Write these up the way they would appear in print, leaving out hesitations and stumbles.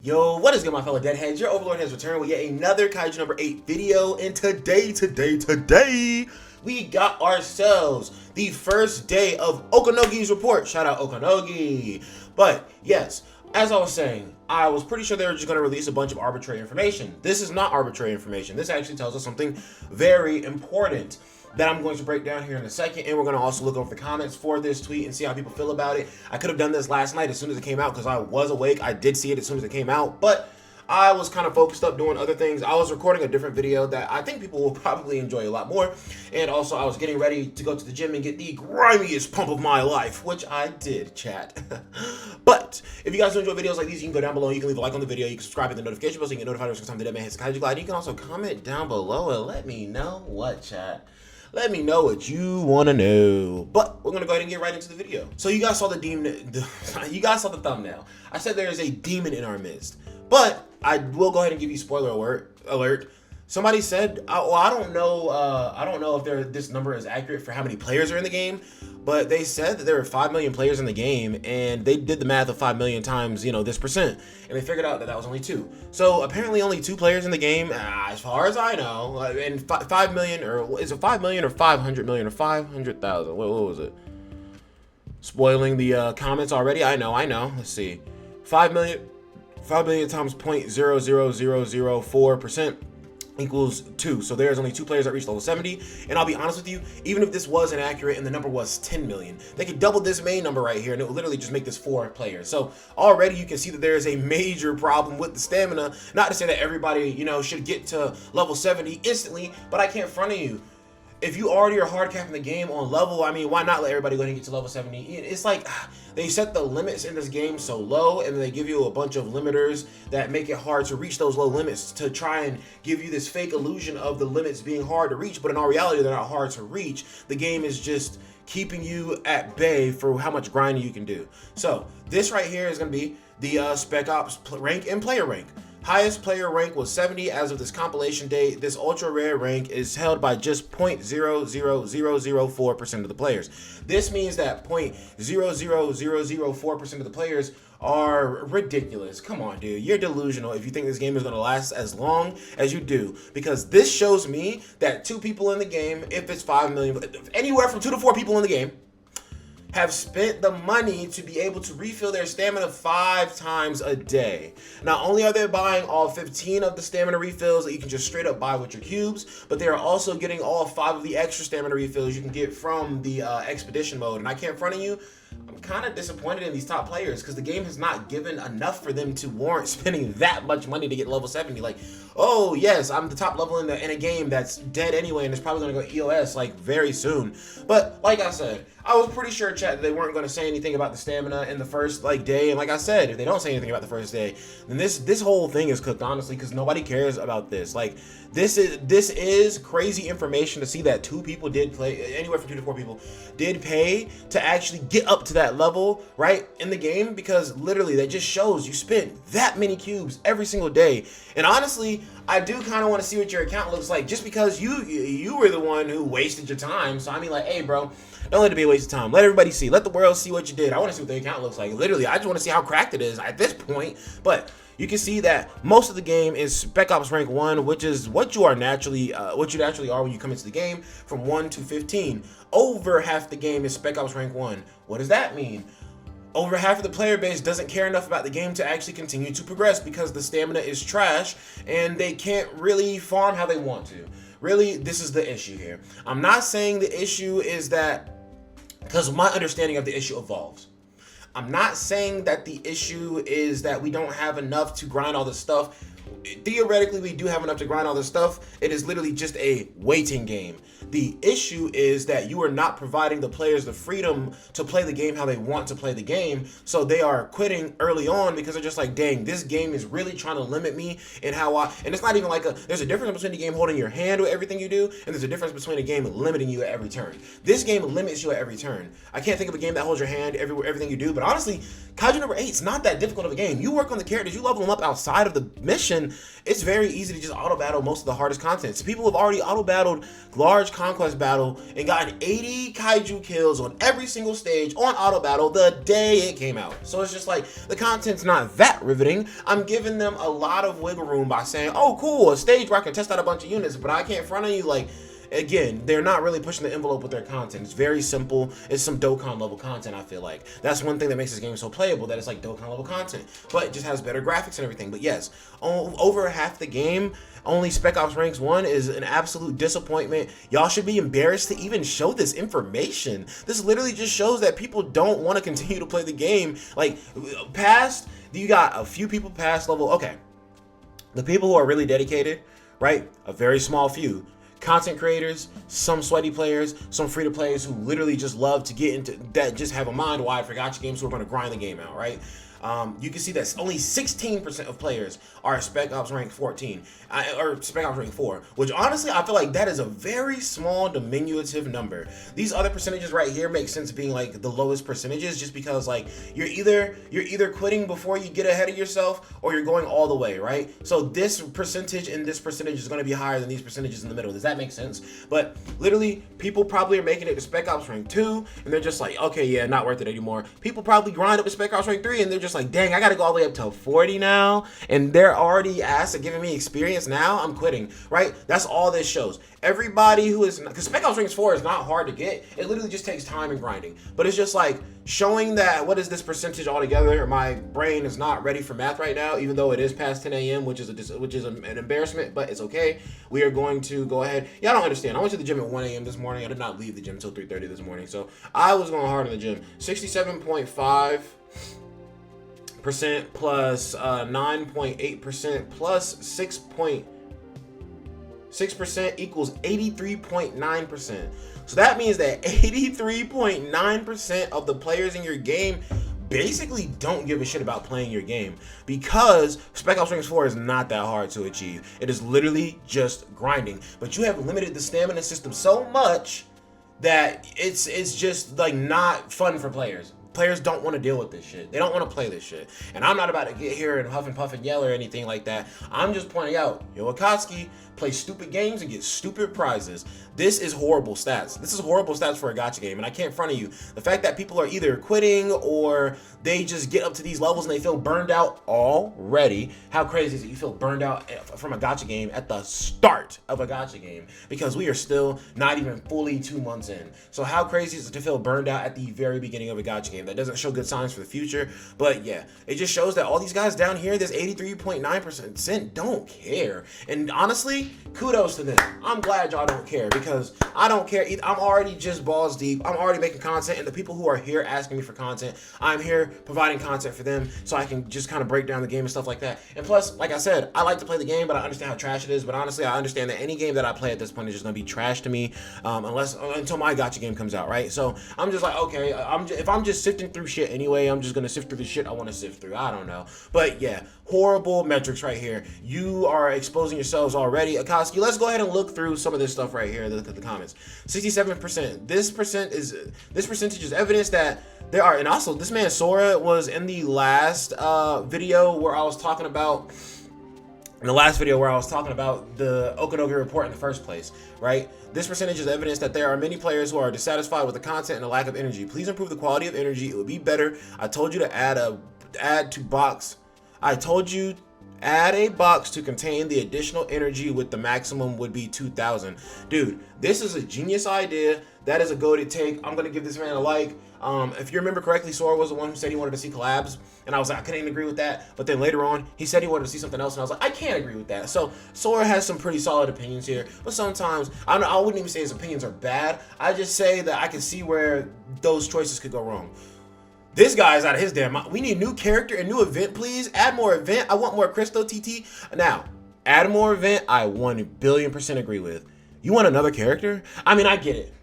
Yo, what is good, my fellow deadheads? Your Overlord has returned with yet another Kaiju number 8 video, and today, we got ourselves the first day of Okonogi'S report. Shout out Okonogi. But, yes, as I was saying, I was pretty sure they were just going to release a bunch of arbitrary information. This is not arbitrary information. This actually tells us something very important that I'm going to break down here in a second, and we're going to also look over the comments for this tweet and see how people feel about it. I could have done this last night as soon as it came out because I was awake. I did see it as soon as it came out, but I was kind of focused up doing other things. I was recording a different video that I think people will probably enjoy a lot more, and also I was getting ready to go to the gym and get the grimiest pump of my life, which I did, chat. But if you guys enjoy videos like these, you can go down below, you can leave a like on the video, you can subscribe to the notification bell so you can get notified every time the Deadman hits Kaiju Glide. You can also comment down below and let me know what, chat. Let me know what you want to know. But we're going to go ahead and get right into the video. So you guys saw the demon, you guys saw the thumbnail. I said there is a demon in our midst. But I will go ahead and give you spoiler alert. Somebody said, well, I don't know if this number is accurate for how many players are in the game, but they said that there are 5 million players in the game, and they did the math of 5 million times, this percent, and they figured out that that was only 2. So apparently only 2 players in the game, as far as I know, and 5 million, or is it 5 million or 500 million or 500,000? What was it? Spoiling the comments already? I know. Let's see. 5 million times 0.00004% equals 2. So there's only 2 players that reach level 70. And I'll be honest with you, even if this was inaccurate and the number was 10 million, they could double this main number right here and it would literally just make this 4 players. So already you can see that there is a major problem with the stamina. Not to say that everybody, should get to level 70 instantly, but I can't front of you. If you already are hard capping the game on level, why not let everybody go ahead and get to level 70? It's like they set the limits in this game so low, and they give you a bunch of limiters that make it hard to reach those low limits to try and give you this fake illusion of the limits being hard to reach, but in all reality, they're not hard to reach. The game is just keeping you at bay for how much grinding you can do. So this right here is going to be the Spec Ops rank and player rank. Highest player rank was 70 as of this compilation date. This ultra rare rank is held by just 0.00004% of the players. This means that 0.00004% of the players are ridiculous. Come on, dude. You're delusional if you think this game is going to last as long as you do. Because this shows me that 2 people in the game, if it's 5 million, anywhere from 2 to 4 people in the game, have spent the money to be able to refill their stamina 5 times a day. Not only are they buying all 15 of the stamina refills that you can just straight up buy with your cubes, but they are also getting all 5 of the extra stamina refills you can get from the expedition mode. And I can't front of you, I'm kind of disappointed in these top players because the game has not given enough for them to warrant spending that much money to get level 70. Like, oh yes, I'm the top level in a game that's dead anyway, and it's probably going to go EOS like very soon. But like I said, I was pretty sure, chat, that they weren't going to say anything about the stamina in the first day. And like I said, if they don't say anything about the first day, then this whole thing is cooked, honestly, because nobody cares about this. Like, this is crazy information to see that 2 people did play, anywhere from 2 to 4 people did pay to actually get up to that level right in the game, because literally that just shows you spent that many cubes every single day. And honestly, I do kind of want to see what your account looks like, just because you were the one who wasted your time. So like, hey bro, don't let it be a waste of time. Let everybody see. Let the world see what you did. I want to see what the account looks like. Literally, I just want to see how cracked it is at this point. But you can see that most of the game is Spec Ops rank 1, which is what you naturally are when you come into the game, from 1 to 15. Over half the game is Spec Ops rank 1. What does that mean? Over half of the player base doesn't care enough about the game to actually continue to progress because the stamina is trash and they can't really farm how they want to. Really, this is the issue here. I'm not saying the issue is that, because my understanding of the issue evolves. I'm not saying that the issue is that we don't have enough to grind all this stuff. Theoretically, we do have enough to grind all this stuff. It is literally just a waiting game. The issue is that you are not providing the players the freedom to play the game how they want to play the game. So they are quitting early on because they're just like, dang, this game is really trying to limit me in how and it's not even like there's a difference between the game holding your hand with everything you do, and there's a difference between a game limiting you at every turn. This game limits you at every turn. I can't think of a game that holds your hand everything you do, but honestly, Kaiju number 8 is not that difficult of a game. You work on the characters, you level them up outside of the mission, and it's very easy to just auto battle most of the hardest content. So people have already auto battled large conquest battle and gotten 80 kaiju kills on every single stage on auto battle the day it came out. So it's just like, the content's not that riveting. I'm giving them a lot of wiggle room by saying, oh cool, a stage where I can test out a bunch of units, but I can't front on you. Like, again, they're not really pushing the envelope with their content. It's very simple. It's some Dokkan level content, I feel like. That's one thing that makes this game so playable, that it's like Dokkan level content. But it just has better graphics and everything. But yes, over half the game, only Spec Ops Ranks 1 is an absolute disappointment. Y'all should be embarrassed to even show this information. This literally just shows that people don't want to continue to play the game. Like, you got a few people past level, okay. The people who are really dedicated, right? A very small few. Content creators, some sweaty players, some free-to-players who literally just love to get into that, just have a mind wide for gacha games who are going to grind the game out, right? You can see that only 16% of players are Spec Ops Rank 14, or Spec Ops Rank 4, which honestly, I feel like that is a very small diminutive number. These other percentages right here make sense being like the lowest percentages, just because like you're either quitting before you get ahead of yourself, or you're going all the way, right? So this percentage and this percentage is going to be higher than these percentages in the middle. Does that make sense? But literally, people probably are making it to Spec Ops Rank 2, and they're just like, okay, yeah, not worth it anymore. People probably grind up to Spec Ops Rank 3, and they're just like, dang, I gotta go all the way up to 40 now, and they're already asked at giving me experience now, I'm quitting, right? That's all this shows. Everybody who is, because Spec Ops Ranks 4 is not hard to get, it literally just takes time and grinding, but it's just like showing that, what is this percentage altogether? My brain is not ready for math right now, even though it is past 10 a.m., which is an embarrassment, but it's okay. We are going to go ahead. Y'all don't understand. I went to the gym at 1 a.m. this morning. I did not leave the gym until 3:30 this morning, so I was going hard in the gym. 67.5% plus 9.8% plus 6% equals 83.9%. So that means that 83.9% of the players in your game basically don't give a shit about playing your game, because Spec Ops Ranks 4 is not that hard to achieve. It is literally just grinding, but you have limited the stamina system so much that it's just like not fun for players. Players don't want to deal with this shit. They don't want to play this shit. And I'm not about to get here and huff and puff and yell or anything like that. I'm just pointing out, yo, Akatsuki, play stupid games and get stupid prizes. This is horrible stats. This is horrible stats for a gacha game, and I can't front of you. The fact that people are either quitting or they just get up to these levels and they feel burned out already. How crazy is it you feel burned out from a gacha game at the start of a gacha game? Because we are still not even fully 2 months in. So how crazy is it to feel burned out at the very beginning of a gacha game? That doesn't show good signs for the future. But yeah, it just shows that all these guys down here, this 83.9% don't care. And honestly, kudos to them. I'm glad y'all don't care, because I don't care either. I'm already just balls deep. I'm already making content, and the people who are here asking me for content, I'm here providing content for them so I can just kind of break down the game and stuff like that. And plus, like I said, I like to play the game, but I understand how trash it is. But honestly, I understand that any game that I play at this point is just gonna be trash to me, until my gacha game comes out, right? So I'm just like, okay, if I'm just sifting through shit anyway, I'm just gonna sift through the shit I want to sift through. I don't know, but yeah, horrible metrics right here. You are exposing yourselves already. Akatsuki, let's go ahead and look through some of this stuff right here. Look at the comments. 67%. This percentage is evidence that there are, and also this man Sora was in the last video where I was talking about. In the last video where I was talking about the Okonogi report in the first place, right? This percentage is evidence that there are many players who are dissatisfied with the content and the lack of energy. Please improve the quality of energy. It would be better. I told you to add a box to contain the additional energy, with the maximum would be 2,000. Dude, this is a genius idea. That is a go to take. I'm gonna give this man a like. If you remember correctly, Sora was the one who said he wanted to see collabs, and I was like, I couldn't agree with that. But then later on, he said he wanted to see something else, and I was like, I can't agree with that. So Sora has some pretty solid opinions here, but sometimes I wouldn't even say his opinions are bad. I just say that I can see where those choices could go wrong. This guy's out of his damn mind. We need a new character and new event, please. Add more event. I want more Crystal TT. Now, add more event. I 1,000,000,000% agree with. You want another character? I mean, I get it.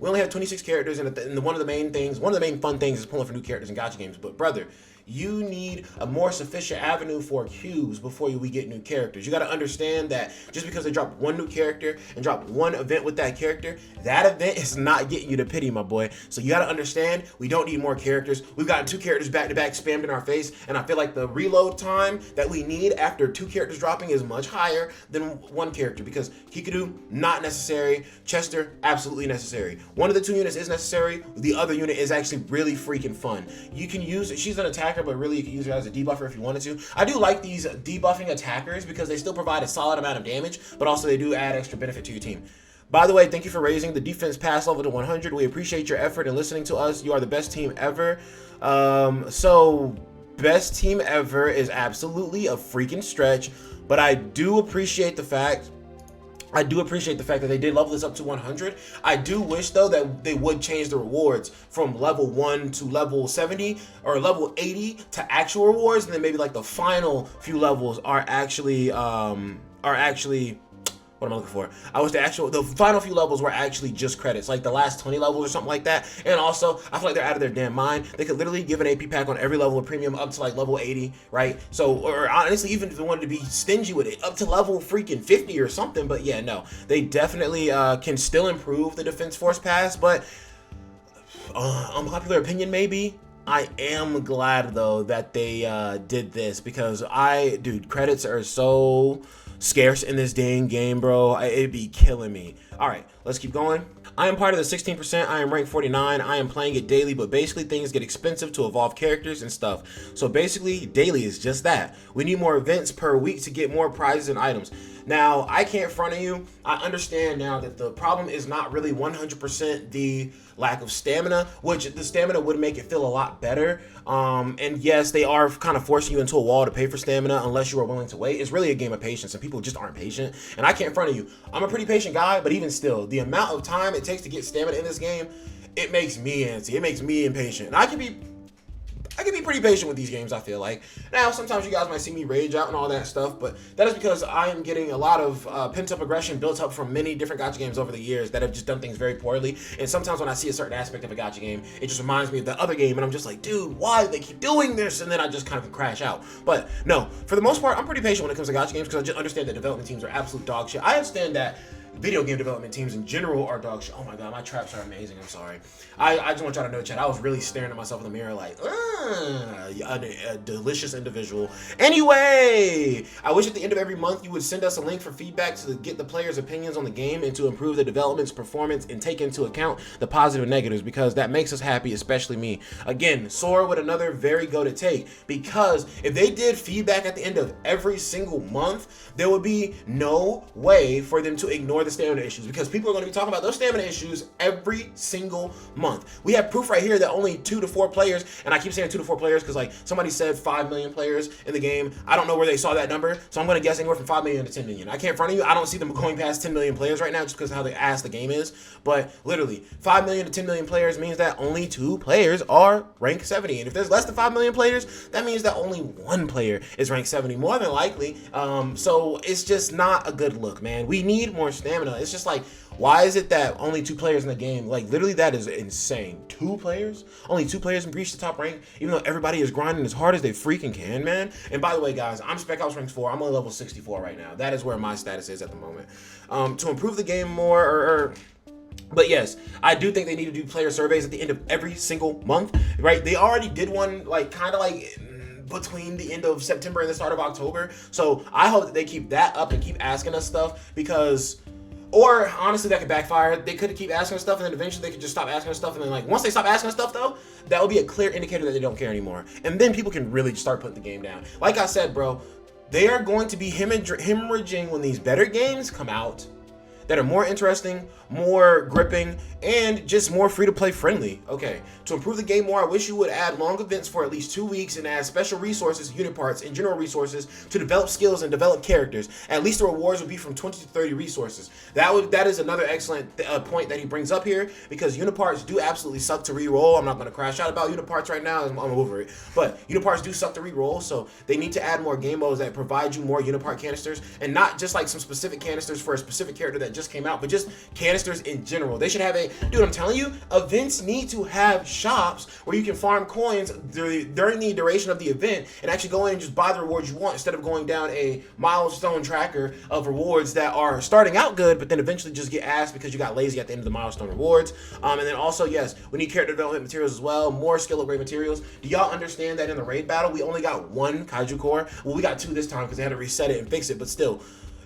We only have 26 characters, and one of the main fun things is pulling for new characters in gacha games. But brother, you need a more sufficient avenue for cubes before we get new characters. You got to understand that just because they drop one new character and drop one event with that character, that event is not getting you to pity, my boy. So you got to understand, we don't need more characters. We've gotten 2 characters back to back spammed in our face, and I feel like the reload time that we need after 2 characters dropping is much higher than 1 character, because Kikadu, not necessary. Chester, absolutely necessary. One of the 2 units is necessary. The other unit is actually really freaking fun. You can use, she's an attacker, but really you can use her as a debuffer if you wanted to. I do like these debuffing attackers because they still provide a solid amount of damage, but also they do add extra benefit to your team. By the way, thank you for raising the defense pass level to 100. We appreciate your effort and listening to us. You are the best team ever. So best team ever is absolutely a freaking stretch, but I do appreciate the fact that they did level this up to 100. I do wish, though, that they would change the rewards from level 1 to level 70 or level 80 to actual rewards, and then maybe like the final few levels are actually what am I looking for? I wish the final few levels were actually just credits, like the last 20 levels or something like that. And also, I feel like they're out of their damn mind. They could literally give an AP pack on every level of premium up to like level 80, right? So, or honestly, even if they wanted to be stingy with it, up to level freaking 50 or something. But yeah, no, they definitely can still improve the Defense Force Pass. But unpopular opinion, maybe. I am glad though that they did this, because dude, credits are so scarce in this dang game, bro. It'd be killing me. All right, let's keep going. I am part of the 16%. I am ranked 49. I am playing it daily, but basically things get expensive to evolve characters and stuff. So basically, daily is just that. We need more events per week to get more prizes and items. Now, I can't front of you. I understand now that the problem is not really 100% the lack of stamina, which the stamina would make it feel a lot better. And yes, they are kind of forcing you into a wall to pay for stamina unless you are willing to wait. It's really a game of patience, and people just aren't patient. And I can't front of you. I'm a pretty patient guy, but even still, the amount of time it takes to get stamina in this game, it makes me antsy. It makes me impatient. And I can be pretty patient with these games, I feel like. Now, sometimes you guys might see me rage out and all that stuff, but that is because I am getting a lot of pent-up aggression built up from many different gacha games over the years that have just done things very poorly. And sometimes when I see a certain aspect of a gacha game, it just reminds me of the other game, and I'm just like, dude, why do they keep doing this? And then I just kind of crash out. But no, for the most part, I'm pretty patient when it comes to gacha games, because I just understand that development teams are absolute dog shit. I understand that video game development teams in general are dog shit. Oh my god, my traps are amazing. I'm sorry. I just want y'all to know, chat, I was really staring at myself in the mirror like, a delicious individual. Anyway, I wish at the end of every month you would send us a link for feedback to get the players' opinions on the game and to improve the development's performance and take into account the positive and negatives, because that makes us happy, especially me. Again, Sora with another very go to take, because if they did feedback at the end of every single month, there would be no way for them to ignore the stamina issues, because people are going to be talking about those stamina issues every single month. We have proof right here that only 2 to 4 players, and I keep saying 2 to 4 players because like somebody said 5 million players in the game. I don't know where they saw that number, so I'm going to guess anywhere from 5 million to 10 million. I can't front of you, I don't see them going past 10 million players right now just because of how the ass the game is, but literally 5 million to 10 million players means that only 2 players are rank 70, and if there's less than 5 million players, that means that only 1 player is rank 70, more than likely. So it's just not a good look, man. We need more stamina. It's just like, why is it that only 2 players in the game? Like, literally, that is insane. 2 players? Only 2 players can reach the top rank, even though everybody is grinding as hard as they freaking can, man. And by the way, guys, I'm Spec Ops rank 4. I'm on level 64 right now. That is where my status is at the moment. To improve the game more, but yes, I do think they need to do player surveys at the end of every single month, right? They already did one, like, kind of like between the end of September and the start of October. So I hope that they keep that up and keep asking us stuff, because, or honestly, that could backfire. They could keep asking us stuff, and then eventually they could just stop asking us stuff, and then like once they stop asking us stuff though, that will be a clear indicator that they don't care anymore, and then people can really start putting the game down. Like I said, bro, they are going to be hemorrhaging when these better games come out that are more interesting, more gripping, and just more free-to-play friendly. Okay, to improve the game more, I wish you would add long events for at least 2 weeks and add special resources, unit parts, and general resources to develop skills and develop characters. At least the rewards would be from 20 to 30 resources. That is another excellent point that he brings up here, because unit parts do absolutely suck to re-roll. I'm not going to crash out about unit parts right now. I'm over it. But unit parts do suck to re-roll, so they need to add more game modes that provide you more unit part canisters, and not just like some specific canisters for a specific character that just just came out, but just canisters in general. They should have dude, I'm telling you, events need to have shops where you can farm coins during the duration of the event and actually go in and just buy the rewards you want instead of going down a milestone tracker of rewards that are starting out good, but then eventually just get asked because you got lazy at the end of the milestone rewards. And then also, yes, we need character development materials as well, more skill upgrade materials. Do y'all understand that in the raid battle, we only got one Kaiju core? Well, we got two this time because they had to reset it and fix it, but still,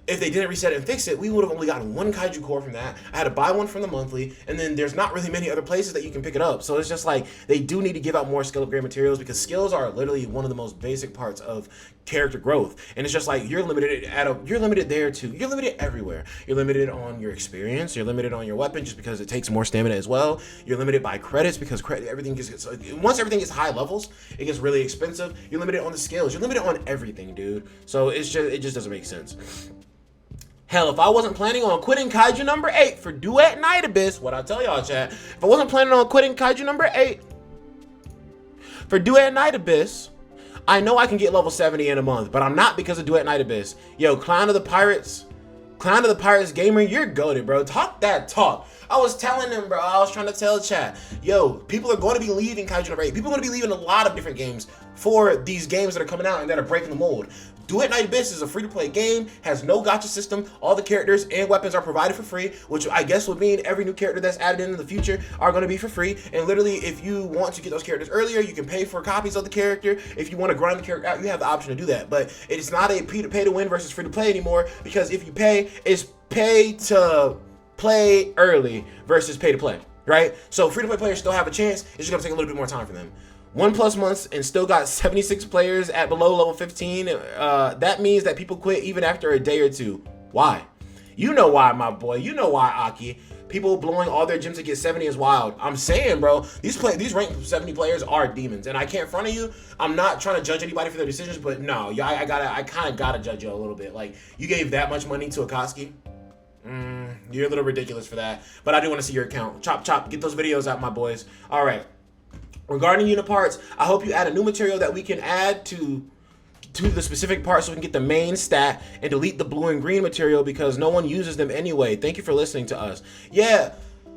if they didn't reset it and fix it, we would have only gotten one Kaiju core from that. I had to buy one from the monthly, and then there's not really many other places that you can pick it up. So it's just like, they do need to give out more skill upgrade materials because skills are literally one of the most basic parts of character growth. And it's just like, you're limited there too. You're limited everywhere. You're limited on your experience. You're limited on your weapon just because it takes more stamina as well. You're limited by credits because everything gets, once everything gets high levels, it gets really expensive. You're limited on the skills. You're limited on everything, dude. So it just doesn't make sense. Hell, if I wasn't planning on quitting Kaiju number 8 for Duet Night Abyss, what I tell y'all, chat, if I wasn't planning on quitting Kaiju number 8 for Duet Night Abyss, I know I can get level 70 in a month, but I'm not because of Duet Night Abyss. Yo, Clown of the Pirates gamer, you're goated, bro. Talk that talk. I was telling them, bro. I was trying to tell chat, yo, people are going to be leaving Kaiju number 8. People are going to be leaving a lot of different games for these games that are coming out and that are breaking the mold. Duet Night Abyss is a free-to-play game, has no gacha system. All the characters and weapons are provided for free, which I guess would mean every new character that's added in the future are going to be for free. And literally, if you want to get those characters earlier, you can pay for copies of the character. If you want to grind the character out, you have the option to do that. But it's not a pay-to-win versus free-to-play anymore, because if you pay, it's pay to play early versus pay to play, right? So free-to-play players still have a chance. It's just going to take a little bit more time for them. 1+ months and still got 76 players at below level 15. That means that people quit even after a day or two. Why? You know why, my boy. You know why, Aki. People blowing all their gyms to get 70 is wild. I'm saying, bro, these ranked 70 players are demons, and I can't front of you. I'm not trying to judge anybody for their decisions, but no, yeah, I kind of gotta judge you a little bit. Like, you gave that much money to Akatsuki. You're a little ridiculous for that, but I do want to see your account. Chop, get those videos out, my boys. All right. Regarding unit parts, I hope you add a new material that we can add to the specific part so we can get the main stat and delete the blue and green material because no one uses them anyway. Thank you for listening to us. Yeah,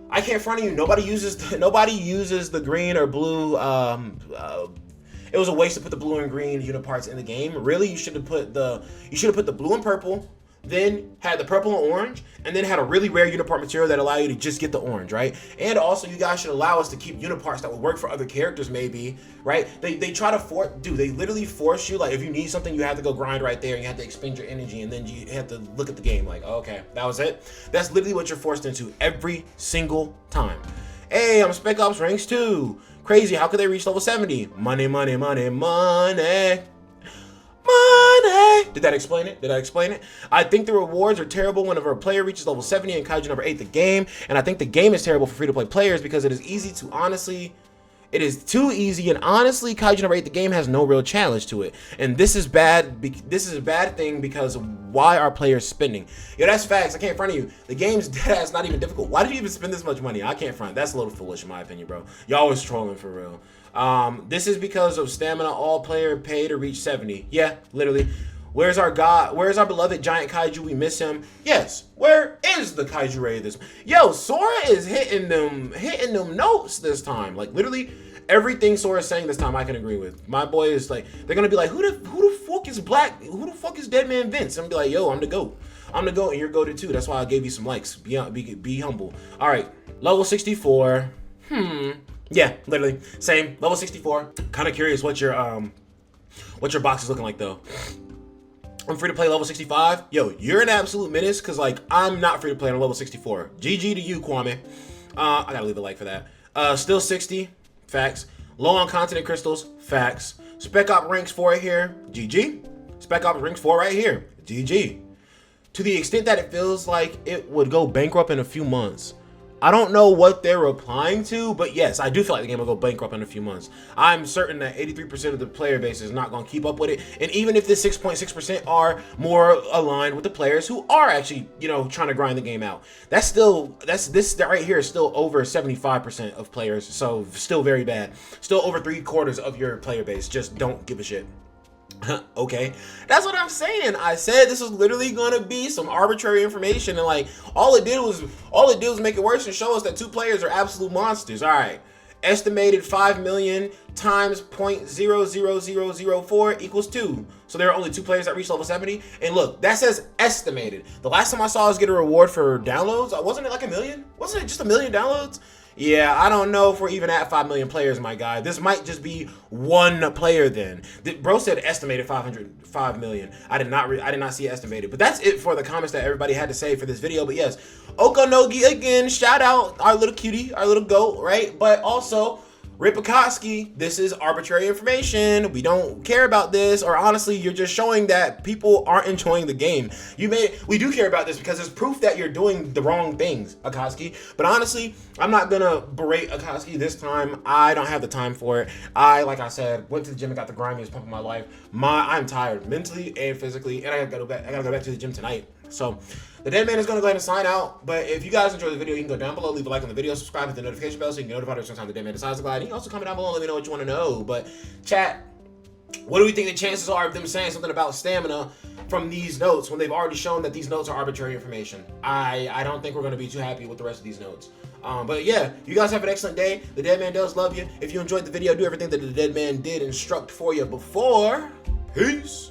I can't front of you. Nobody uses the green or blue. It was a waste to put the blue and green unit parts in the game. Really, you should have put the blue and purple, then had the purple and orange, and then had a really rare unit part material that allow you to just get the orange, right? And also, you guys should allow us to keep unit parts that would work for other characters, maybe, right? They try to they literally force you, like, if you need something, you have to go grind right there, and you have to expend your energy, and then you have to look at the game like, oh, okay, that was it. That's literally what you're forced into every single time. Hey, I'm Spec Ops Ranks 2. Crazy, how could they reach level 70? Money, money, money, money. Money! Did that explain it? I think the rewards are terrible whenever a player reaches level 70 in Kaiju number 8, the game, and I think the game is terrible for free-to-play players because it is too easy, and honestly, Kaiju number 8, the game has no real challenge to it. And this is bad. This is a bad thing because why are players spending? Yo, that's facts. I can't front of you. The game's deadass not even difficult. Why did you even spend this much money? I can't front. That's a little foolish in my opinion, bro. Y'all was trolling for real. This is because of stamina. All player pay to reach 70. Yeah, literally. Where's our god? Where's our beloved giant kaiju? We miss him. Yes. Where is the kaiju raid this? Yo, Sora is hitting them notes this time. Like literally everything Sora is saying this time I can agree with. My boy is like, they're gonna be like, who the fuck is DEADMANVINCE? I'm gonna be like, yo, I'm the GOAT. I'm the GOAT and you're GOATed too. That's why I gave you some likes. Be humble. All right, level 64. Yeah, literally same. Level 64. Kind of curious what your box is looking like though. I'm free to play level 65. Yo, you're an absolute menace because like I'm not free to play on level 64. GG to you, Kwame. I gotta leave a like for that. Still 60. Facts. Low on continent crystals. Facts. Spec Op ranks 4 right here. GG. Spec Op ranks 4 right here. GG. To the extent that it feels like it would go bankrupt in a few months. I don't know what they're replying to, but yes, I do feel like the game will go bankrupt in a few months. I'm certain that 83% of the player base is not going to keep up with it. And even if the 6.6% are more aligned with the players who are actually, trying to grind the game out, that right here is still over 75% of players. So still very bad. Still over 3/4 of your player base just don't give a shit. Okay, that's what I'm saying. I said this was literally gonna be some arbitrary information, and like all it did was make it worse and show us that 2 players are absolute monsters. All right, estimated 5 million times 0.00004 equals 2. So there are only 2 players that reach level 70. And look, that says estimated. The last time I saw us get a reward for downloads, wasn't it like 1 million? Wasn't it just 1 million downloads? Yeah, I don't know if we're even at 5 million players, my guy. This might just be 1 player then. Bro said estimated 5 million. I did not see estimated. But that's it for the comments that everybody had to say for this video. But yes, Okonogi again, shout out our little cutie, our little goat, right? But also, Rip Akatsuki, this is arbitrary information. We don't care about this, or honestly, you're just showing that people aren't enjoying the game. We do care about this because it's proof that you're doing the wrong things, Akatsuki. But honestly, I'm not gonna berate Akatsuki this time. I don't have the time for it. Like I said, went to the gym and got the grimiest pump of my life. I'm tired mentally and physically, and I gotta go back to the gym tonight. So the dead man is going to go ahead and sign out. But if you guys enjoyed the video, you can go down below, leave a like on the video, subscribe, hit the notification bell so you can get notified every time the dead man decides to glide. You can also comment down below and let me know what you want to know. But chat, what do we think the chances are of them saying something about stamina from these notes when they've already shown that these notes are arbitrary information? I don't think we're going to be too happy with the rest of these notes. But yeah, you guys have an excellent day. The dead man does love you. If you enjoyed the video, do everything that the dead man did instruct for you before. Peace.